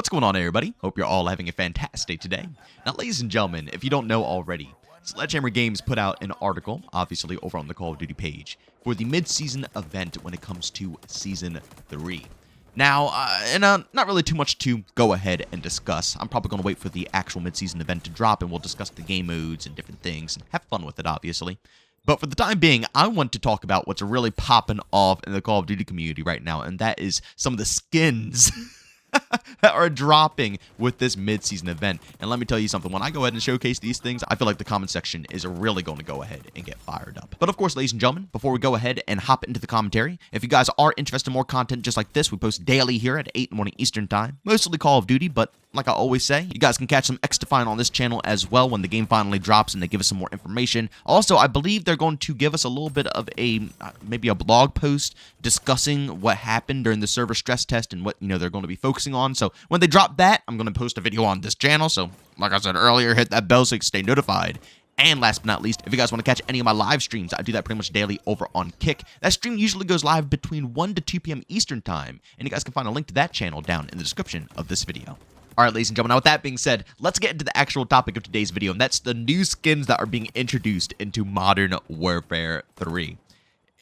What's going on, everybody? Hope you're all having a fantastic day today. Now, ladies and gentlemen, if you don't know already, Sledgehammer Games put out an article, obviously over on the Call of Duty page, for the mid-season event when it comes to Season 3. Now, not really too much to go ahead and discuss. I'm probably going to wait for the actual mid-season event to drop, and we'll discuss the game modes and different things, and have fun with it, obviously. But for the time being, I want to talk about what's really popping off in the Call of Duty community right now, and that is some of the skins that are dropping with this mid-season event. And let me tell you something, when I go ahead and showcase these things, I feel like the comment section is really going to go ahead and get fired up. But of course, ladies and gentlemen, before we go ahead and hop into the commentary, if you guys are interested in more content just like this, we post daily here at 8 in the morning Eastern time, mostly Call of Duty, but like I always say, you guys can catch some XDefiant on this channel as well when the game finally drops and they give us some more information. Also, I believe they're going to give us a little bit of a, maybe a blog post discussing what happened during the server stress test and what, they're going to be focusing on. So when they drop that, I'm going to post a video on this channel. So like I said earlier, hit that bell so you can stay notified. And last but not least, if you guys want to catch any of my live streams, I do that pretty much daily over on Kick. That stream usually goes live between 1 to 2 p.m. Eastern time. And you guys can find a link to that channel down in the description of this video. Alright, ladies and gentlemen, now with that being said, let's get into the actual topic of today's video, and that's the new skins that are being introduced into Modern Warfare 3.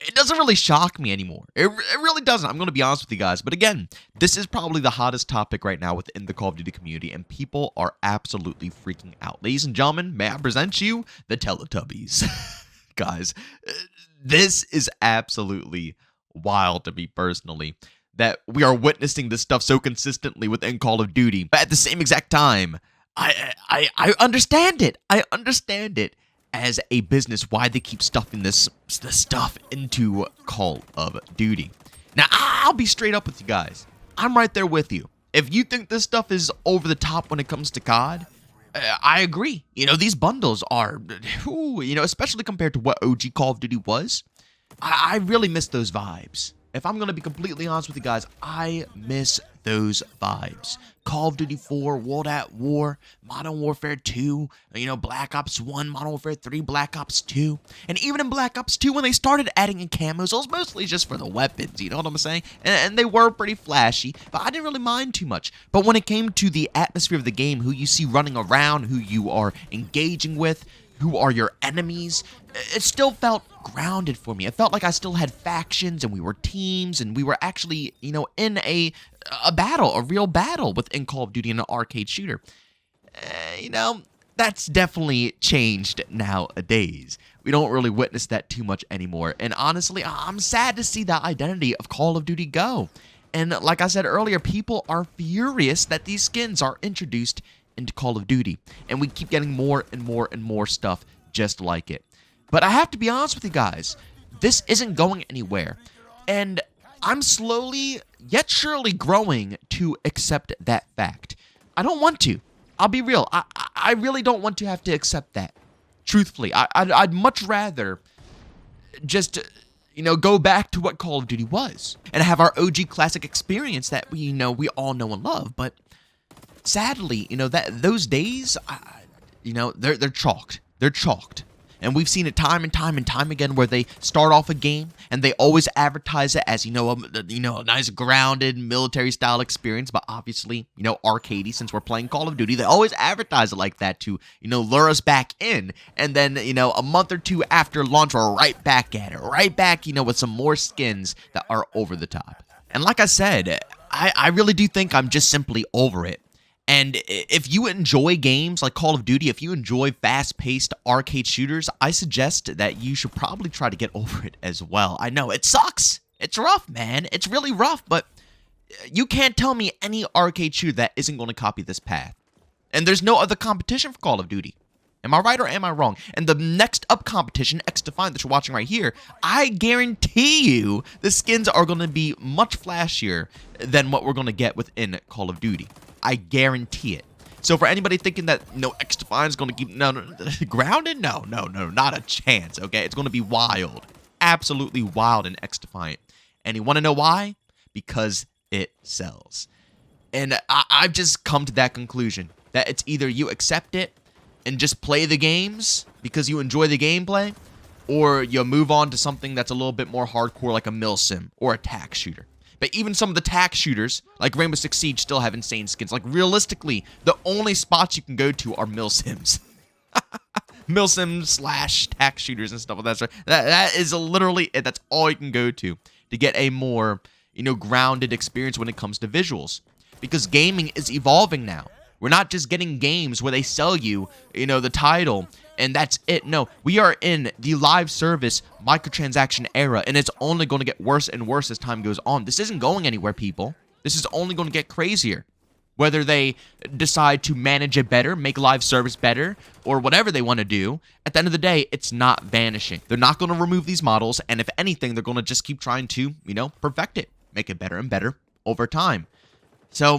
It doesn't really shock me anymore. It really doesn't. I'm going to be honest with you guys. But again, this is probably the hottest topic right now within the Call of Duty community, and people are absolutely freaking out. Ladies and gentlemen, may I present you the Teletubbies. Guys, this is absolutely wild to me personally, that we are witnessing this stuff so consistently within Call of Duty. But at the same exact time, I understand it. I understand it as a business, why they keep stuffing this stuff into Call of Duty. Now, I'll be straight up with you guys. I'm right there with you. If you think this stuff is over the top when it comes to COD, I agree. These bundles are, especially compared to what OG Call of Duty was, I really miss those vibes. If I'm going to be completely honest with you guys, I miss those vibes. Call of Duty 4, World at War, Modern Warfare 2, Black Ops 1, Modern Warfare 3, Black Ops 2. And even in Black Ops 2, when they started adding in camos, it was mostly just for the weapons, you know what I'm saying? And they were pretty flashy, but I didn't really mind too much. But when it came to the atmosphere of the game, who you see running around, who you are engaging with, who are your enemies, it still felt grounded for me. It felt like I still had factions and we were teams and we were actually, in a battle, a real battle within Call of Duty in an arcade shooter. That's definitely changed nowadays. We don't really witness that too much anymore. And honestly, I'm sad to see that identity of Call of Duty go. And like I said earlier, people are furious that these skins are introduced into Call of Duty, and we keep getting more and more and more stuff just like it. But I have to be honest with you guys, this isn't going anywhere, and I'm slowly yet surely growing to accept that fact. I don't want to. I'll be real. I really don't want to have to accept that. Truthfully, I'd much rather just go back to what Call of Duty was and have our OG classic experience that we all know and love. But sadly, that those days, they're chalked. They're chalked. And we've seen it time and time and time again where they start off a game and they always advertise it as, a nice grounded military style experience, but obviously, arcadey, since we're playing Call of Duty, they always advertise it like that to, lure us back in. And then, a month or two after launch, we're right back at it, right back, with some more skins that are over the top. And like I said, I really do think I'm just simply over it. And if you enjoy games like Call of Duty, if you enjoy fast-paced arcade shooters, I suggest that you should probably try to get over it as well. I know, it sucks. It's rough, man. It's really rough, but you can't tell me any arcade shooter that isn't going to copy this path. And there's no other competition for Call of Duty. Am I right or am I wrong? And the next up competition, XDefiant, that you're watching right here, I guarantee you the skins are going to be much flashier than what we're going to get within Call of Duty. I guarantee it. So for anybody thinking that, XDefiant is going to keep, grounded? No, not a chance, okay? It's going to be wild. Absolutely wild in XDefiant. And you want to know why? Because it sells. And I've just come to that conclusion, that it's either you accept it and just play the games because you enjoy the gameplay, or you move on to something that's a little bit more hardcore like a mil sim or a tac shooter. But even some of the tack shooters, like Rainbow Six Siege, still have insane skins. Like, realistically, the only spots you can go to are milsims. Milsims / tack shooters and stuff like that. So that is literally it. That's all you can go to get a more, grounded experience when it comes to visuals. Because gaming is evolving now. We're not just getting games where they sell you, the title, and that's it. No, we are in the live service microtransaction era, and it's only going to get worse and worse as time goes on. This isn't going anywhere, people. This is only going to get crazier. Whether they decide to manage it better, make live service better, or whatever they want to do, at the end of the day, it's not vanishing. They're not going to remove these models, and if anything, they're going to just keep trying to, perfect it, make it better and better over time. So,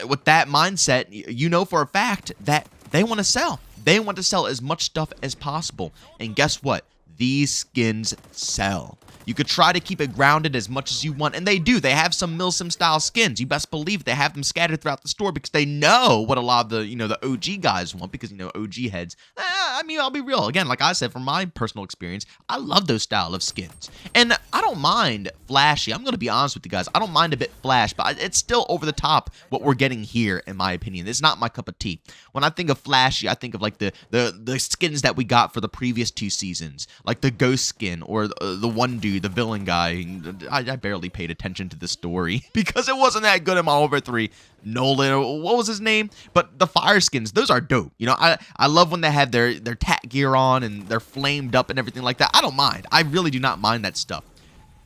with that mindset, you know for a fact that they want to sell. They want to sell as much stuff as possible. And guess what? These skins sell. You could try to keep it grounded as much as you want, and they do. They have some milsim-style skins. You best believe they have them scattered throughout the store because they know what a lot of the, the OG guys want because, OG heads. I'll be real. Again, like I said, from my personal experience, I love those style of skins. And I don't mind flashy. I'm going to be honest with you guys. I don't mind a bit flash, but it's still over the top what we're getting here, in my opinion. It's not my cup of tea. When I think of flashy, I think of like the skins that we got for the previous 2 seasons, like the ghost skin or the one dude, the villain guy. I barely paid attention to the story because it wasn't that good in MW3. Nolan, what was his name? But the fire skins, those are dope. I love when they have their tack gear on and they're flamed up and everything like that. I don't mind. I really do not mind that stuff.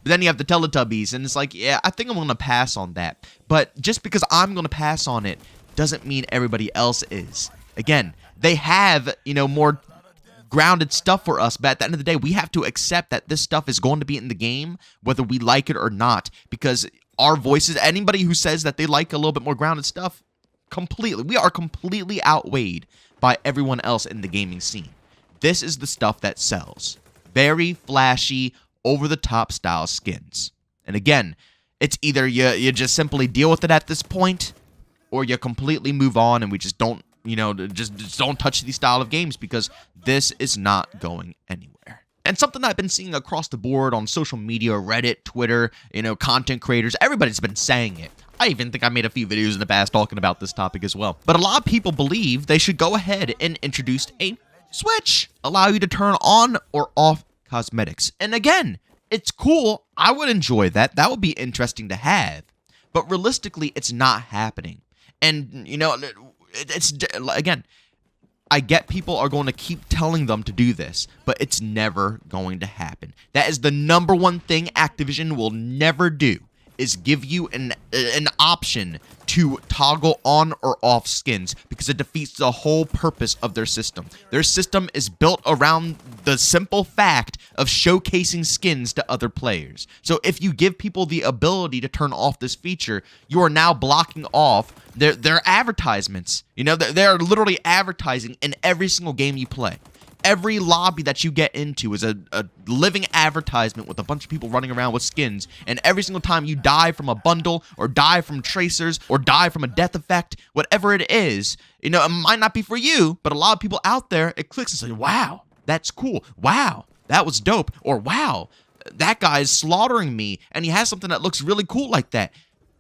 But then you have the Teletubbies, and it's like, yeah, I think I'm going to pass on that. But just because I'm going to pass on it doesn't mean everybody else is. Again, they have, more grounded stuff for us, but at the end of the day, we have to accept that this stuff is going to be in the game, whether we like it or not, because our voices, anybody who says that they like a little bit more grounded stuff, we are completely outweighed by everyone else in the gaming scene. This is the stuff that sells. Very flashy, over-the-top style skins. And again, it's either you just simply deal with it at this point, or you completely move on and we just don't, just don't touch these style of games because this is not going anywhere. And something I've been seeing across the board on social media, Reddit, Twitter, content creators, everybody's been saying it. I even think I made a few videos in the past talking about this topic as well. But a lot of people believe they should go ahead and introduce a switch, allow you to turn on or off cosmetics. And again, it's cool. I would enjoy that. That would be interesting to have. But realistically, it's not happening. And, it's, again, I get people are going to keep telling them to do this, but it's never going to happen. That is the number one thing Activision will never do, is give you an option to toggle on or off skins, because it defeats the whole purpose of their system. Their system is built around the simple fact of showcasing skins to other players. So if you give people the ability to turn off this feature, you are now blocking off their advertisements. They're literally advertising in every single game you play. Every lobby that you get into is a living advertisement with a bunch of people running around with skins. And every single time you die from a bundle or die from tracers or die from a death effect, whatever it is, it might not be for you, but a lot of people out there, it clicks and says, wow, that's cool. Wow, that was dope. Or wow, that guy is slaughtering me and he has something that looks really cool like that.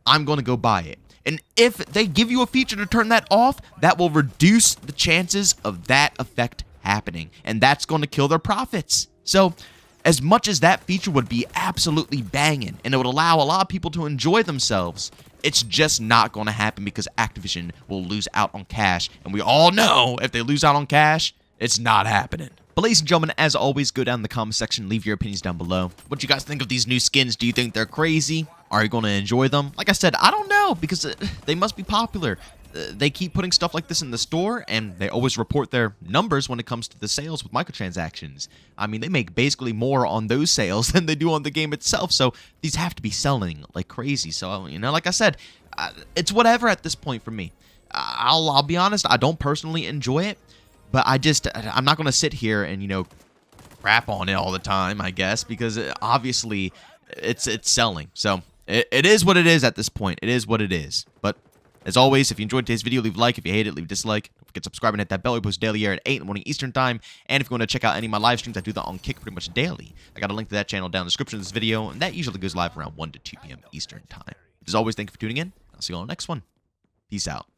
I'm going to go buy it. And if they give you a feature to turn that off, that will reduce the chances of that effect happening, and that's going to kill their profits. So as much as that feature would be absolutely banging and it would allow a lot of people to enjoy themselves, it's just not going to happen because Activision will lose out on cash, and we all know if they lose out on cash, it's not happening. But ladies and gentlemen, as always, go down in the comment section, leave your opinions down below. What do you guys think of these new skins? Do you think they're crazy? Are you going to enjoy them? Like I said, I don't know, because they must be popular. They keep putting stuff like this in the store, and they always report their numbers when it comes to the sales with microtransactions. I mean, they make basically more on those sales than they do on the game itself, so these have to be selling like crazy. So, like I said, it's whatever at this point for me. I'll be honest, I don't personally enjoy it, but I'm not going to sit here and, crap on it all the time, I guess, because obviously it's selling. So it is what it is at this point. It is what it is. But as always, if you enjoyed today's video, leave a like. If you hate it, leave a dislike. Don't forget forget to subscribe and hit that bell. We post daily here at 8 in the morning Eastern time. And if you want to check out any of my live streams, I do that on Kick pretty much daily. I got a link to that channel down in the description of this video, and that usually goes live around 1 to 2 p.m. Eastern time. As always, thank you for tuning in. I'll see you on the next one. Peace out.